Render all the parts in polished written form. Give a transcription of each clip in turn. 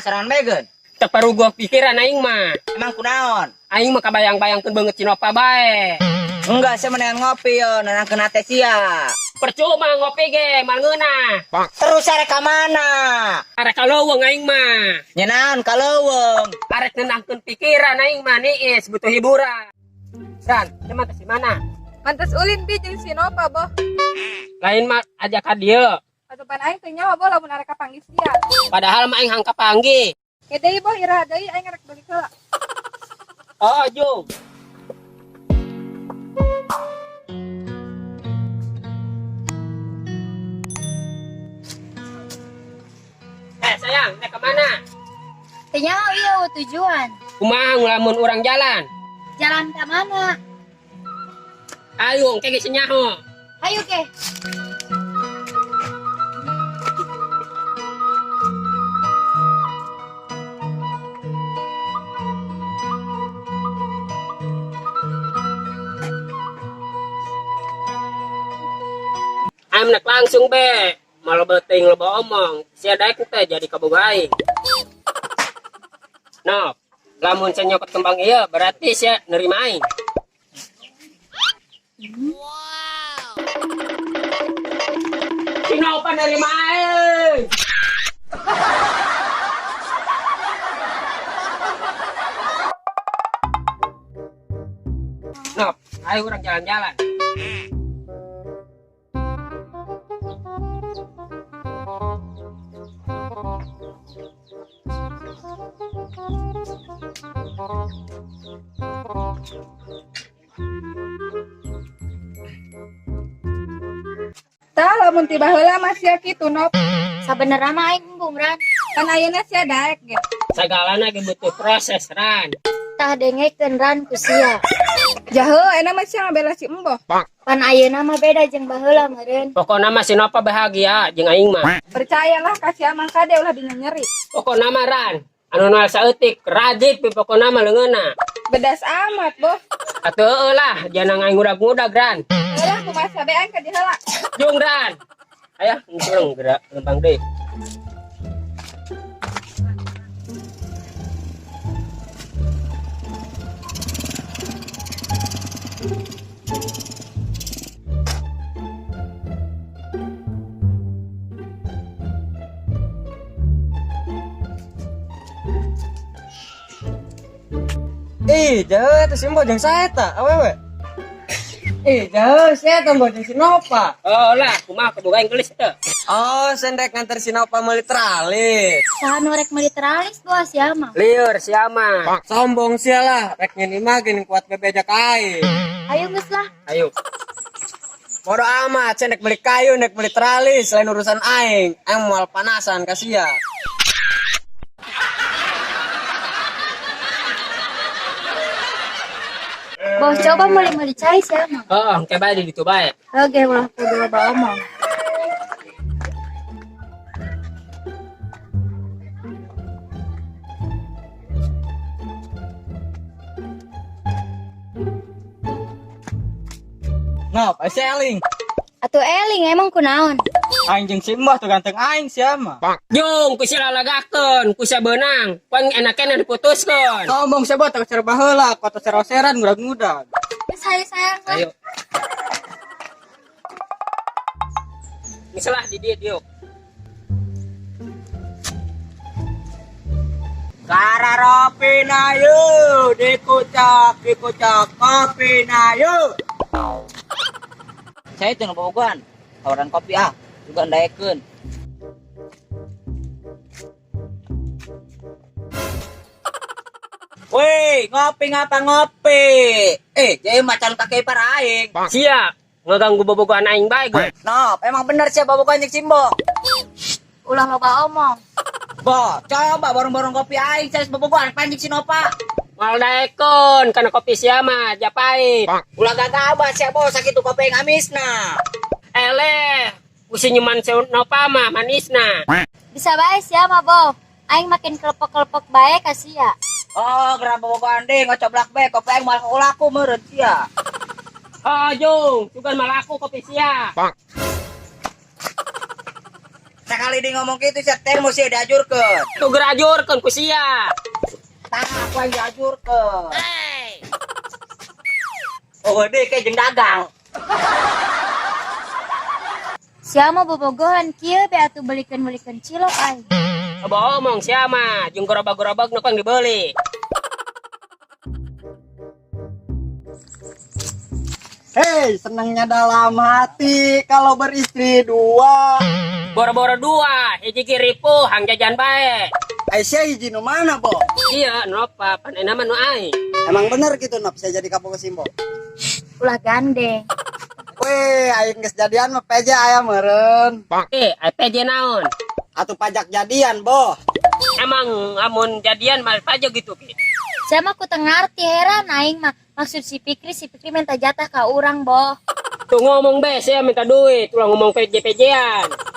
serangan megen. Teparu gua pikiran aing mah. Emang kunaon? Aing mah kabayang-bayangkeun beungeut Cinopa bae. Enggak, saya mendingan ngopi yo, nenangkeun hate sia. Percuma ngopi ge, mal ngeunah. Terus arek ka mana? Arek kaleuweung aing mah. Nyenaon kaleuweung. Arek nenangkeun pikiran aing mah niis butuh hiburan. Ran, teman ke mana? Mantes ulin bi jeung Cinopa boh. Lain mah ajak ka dieu. Atupan aing teu nyawa boh lamun arek kapanggih sia. Padahal mah aing hangka panggih. Ke deui boh iraha deui aing arek balik heula. Oh, Jung. Sayang, naik kemana? Teu nyaho ieu tujuan. Kumaha ngelamun urang jalan? Jalan ke mana? Ayo, engke geus nyaho. Ayo ke. Ayo naik langsung be. Malah beting loba omong. Sia daek teh jadi kaboga aing. Nah, lamun saya nyokot kembang ieu berarti sia nerima aing. Wow. Cinopa nerima aing. Nah, ayo urang jalan-jalan. Tah lamun tiba heula mah sia kitu nop. Sabenerna mah aing embung Ran. Kan ayeuna sia daek ge. Sagalana ge butuh proses, Ran. Tah dengekeun Ran ku sia. Jaheu ena mah sia ngabela si Emboh. Pan ayeuna mah beda jeung baheula meureun. Pokokna mah Cinopa bahagia jeung aing mah. Percayalah ka sia mah kade ulah dina nyeri. Pokokna mah Ran, anu nual saeutik rajik pi pokokna mah leungeunna. Bedas amat boh. Atuh eueuh jangan aing ngudag-ngudag Ran. Ulah kumaha sabe aing ka di heula. Jung Ran. Aya, ngurang gerak lempang deui. Jauh itu Simbo jeung saeta, awewe. Jauh saya tunggu jeung Cinopa. Oh lah, kumaha kaboga aing gelis teh. Oh, sendek nganter Cinopa meuli tralis. Saha nu rek meuli teralis doa sia mah. Lieur sia mah. Sombong sia lah, rek ngeuni mah geuning kuat bebejak aing. Ayo geus lah. Ayo. Bodo amat, saya nek beli kayu, nek beli tralis, lain urusan aing. Aing moal panasan ka sia. Boh coba meuli-meuli cai sia mah. Oh, engke bae di ditu bae. Oge ulah kudu loba omong. Ngap, aya eling. Atuh eling emang kunaon? Aing jeung Simbah tuh ganteng aing sia mah. Jung, ku sia lalagakeun, ku sia beunang. Pan enakna diputuskeun. Sombong sia bot cer baheula, kota seroseran ngudag-ngudag. Geus hayu sayang lah. Ayo. Misalah di dieu dieu. Kararopi na yuk, dikucak kopi na yuk. Saya itu ngebogohan, tawaran kopi juga ndaekeun. Woi, ngopi ngapa ngopi? Jadi macan kaki ipar aing. Sia, ngeganggu bobogohan aing bae gue. Nop, emang bener sih bobogohan jeung Simbo. Ulah loba omong. Bo, coba bareng-bareng kopi aing saya bobogohan panjing Cinopa. Mal daekon kana kopi sia mah japait. Ulah gagabah sia bos sakitu kopi yang amisna. Eleh, usi nyuman Cinopa mah manisna. Bisa bae sia mah boh. Aing makin kelepek-kelepek bae ka sia. Oh, gerah bobogohan deh, ngocoblak be kopi aing mal laku meureun sia. Oh, Jung, juga malaku kopi sia. Sakal sekali dia ngomong gitu seter mesti diajurkeun. Tu gerajurkeun ku sia. Tah aku yang diajurkeun. Oh deh kayak jeung dagang. Sia mah bobogohan kieu be atuh belikeun cilok aing. Aba omong sia mah jeung gerobak-gerobak nu pang dibeli. Hei, senangnya dalam hati kalau beristri dua. Boro-boro dua, hiji kiripu hang jajan bae. Aisyah hiji nu mana, Bo? Iya, nopa pan nama nu aing. Emang bener gitu, Nop, saya jadi kapok Simbo. Ulah gandeng. Weh, aing geus jadian mah peja aya meureun. PJ naon? Atuh pajak jadian, Bo. Emang amun jadian mah pajak gitu ki. Saya mah ku teu ngarti heran aing mah. Maksud si Fikri minta jatah ka urang, Boh. Tuh ngomong be, saya minta duit, ulah ngomong PJ-PJ-an.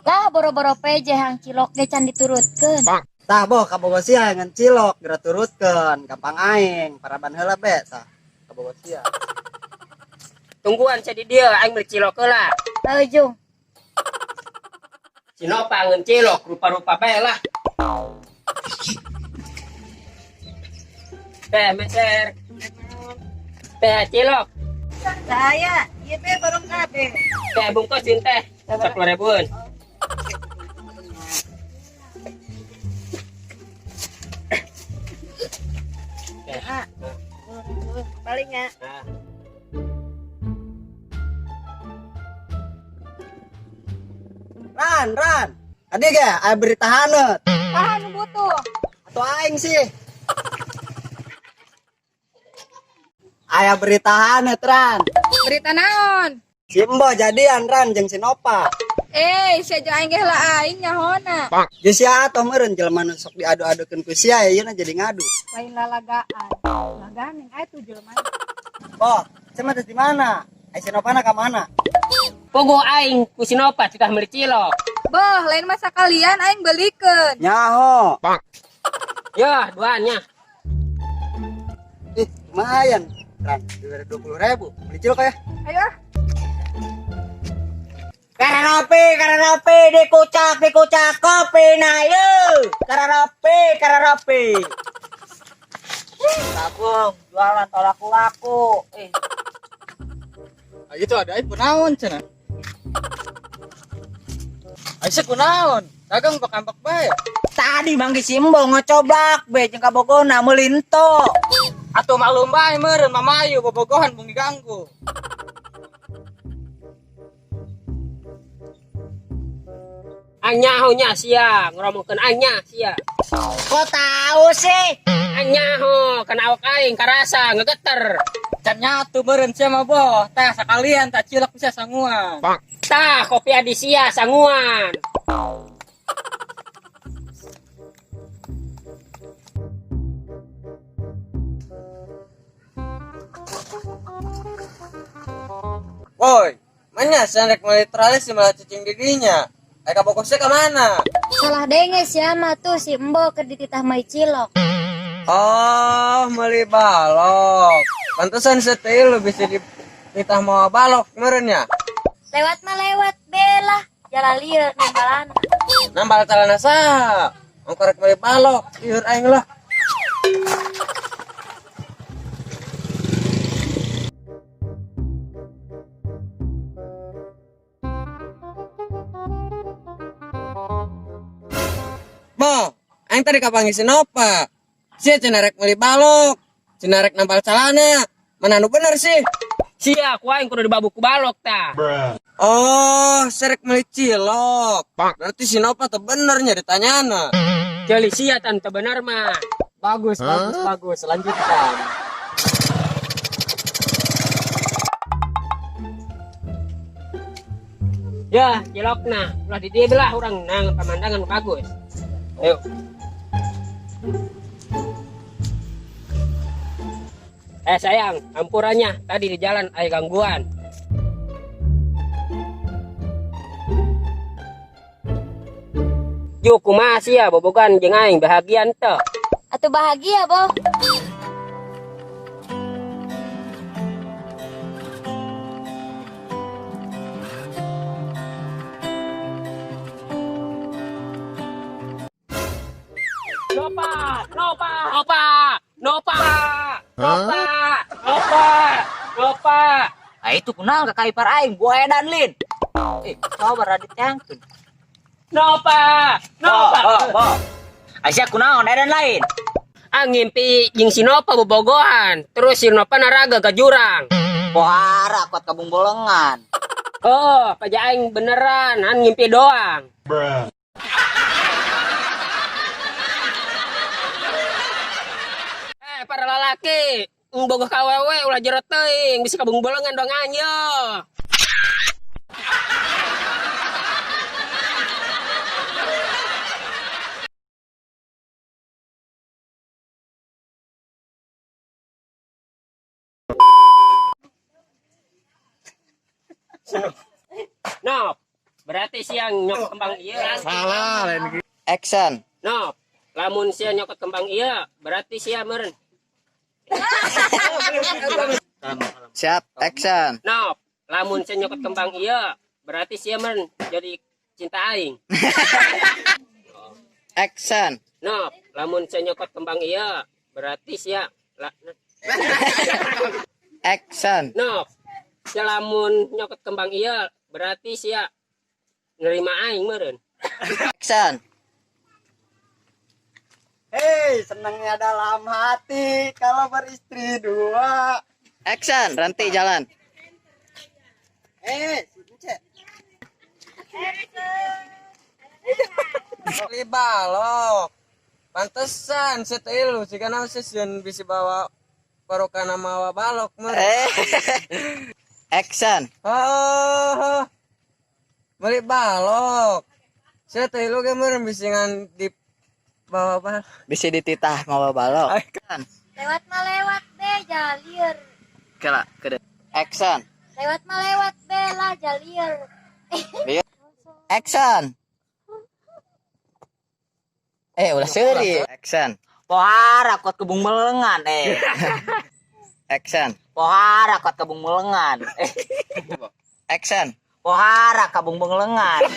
Lah boro-boro PJ hang cilok ge can diturutkeun. Tah, Bo, kabogo sia ngan cilok geura turutkeun, gampang aing, paraban heula be tah. Kabogo sia. Tungguan saya di dia, aing beli cilok heula. Ujung. Cinopa ngeun cilok, rupa-rupa bae lah. Teh, meser. Teh cilok. Saya, ieu teh bareng kabeh. Teh bungkusin teh. 10.000. Palingnya. Nah. Ran. Tadi ge aya berita haneut. Tahan butuh. Atuh aing sih. Aya berita haneut, Ran. Berita naon? Simbo jadian Ran jeung si Nopa. Saja aing ge lah aing nyahona. Geus sia atuh meureun jelema nu sok diadu-adukeun ku sia yeuna jadi ngadu. Lain lalagaan. Lagaan yang atuh jelema. Bo, cenah teh di mana? Ai si Nopana ka mana? Pogo aing ku Sinopa titah beli cilok. Boh, lain masa kalian aing belikeun. Nyaho. Ya, duanya. Lumayan. Ran, 20.000. Beli cilok ya. Ayo. Kararape dikucak kopi na yeuh. Kararape. Tabung jualan tolak laku. Ayo tuh ada aing kunaon cenah. Aisyah kunaon? Dagang pakambak bae. Tadi Mang Simbo ngocoblak be jeung kabogona meulinto. Atuh maklum bae meureun mamayu bobogohan bung diganggu. Anyahonya sia, ngomongkeun anya sia. Kok tahu sih? Anyaho, kana awak aing karasa ngegeter. Can nyatu meureun sia mah boh. Tah sakalian tak cilok bisa sanguan. Tah, kopi adi sia sanguan. Woi, mana sanek neutralis malah cacing didinya. Ai kabogosnya ke mana? Salah denges ya mah tuh si Embo keur dititah mai cilok. Oh, meuli balok. Pantesan seteu lu bisa dititah mau balok meureun ya. Lewat mah lewat belah. Jalan lieur nembalan. Nambal talana saha? Ongkorek meuli balok, lieur aing lah. Bo, aing tadi kapanggih si Nopa. Sia cenah rek meuli balok, cenah rek nampal calana. Mana nu bener sih? Sia, ku aing kudu dibabuk ku balok tah. Oh, serek meuli cilok. Berarti si Nopa teu bener nya ditanyana. Jeli sia tan teu bener mah. Bagus. Lanjutkan. Ya, cilokna. Ulah di dieu belah urang nang pemandangan bagus. Ayo. Sayang, ampurannya tadi di jalan ada gangguan. Juk kumaha sia bobogan jeung aing bahagia teu. Atuh bahagia, Boh. Ngopa. Ah itu kunal ka kaipar aing buah edan lin. Coba radit yangkeun. Nopa. Asia kunaon edan lain. Ngimpi jeung si Nopa bobogohan, terus si Nopa naraga ke jurang. Pohara kuat kabung bolengan. Oh, kaja aing beneran, ngimpi doang. Para lalaki, boga kawewe ulah jero teuing, bisa kabung bolengan dong anyo. Nop, berarti siang nyokot kembang iya. Salah lain. Action. Nop, lamun sia nyokot kembang iya, berarti sia meureun. Siap, action. Nop, lamun sia nyokot kembang iya, berarti sia meureun jadi cinta aing. Action. Nop, lamun sia nyokot kembang iya, berarti sia Action. Nop, sia lamun nyokot kembang iya, berarti sia nerima aing meureun. Action. Hei, senangnya dalam hati kalau beristri dua. Action. Ranti jalan. Cek. Beli balok. Pantesan setelu jika nama sesun bisa bawa parokan nama balok meureun. Action. Oh, beli balok. Setelu ge meureun bisa ngan di bawa balok. Bisa dititah mawa balok. Lewat mah lewat be jalir. Kela, kede. Action. Lewat mah lewat be lah jalir. Action. Ulah seuri. Action. Pohara kuat kebung melengan Action. Pohara kuat kebung melengan Action. Pohara kabung melengan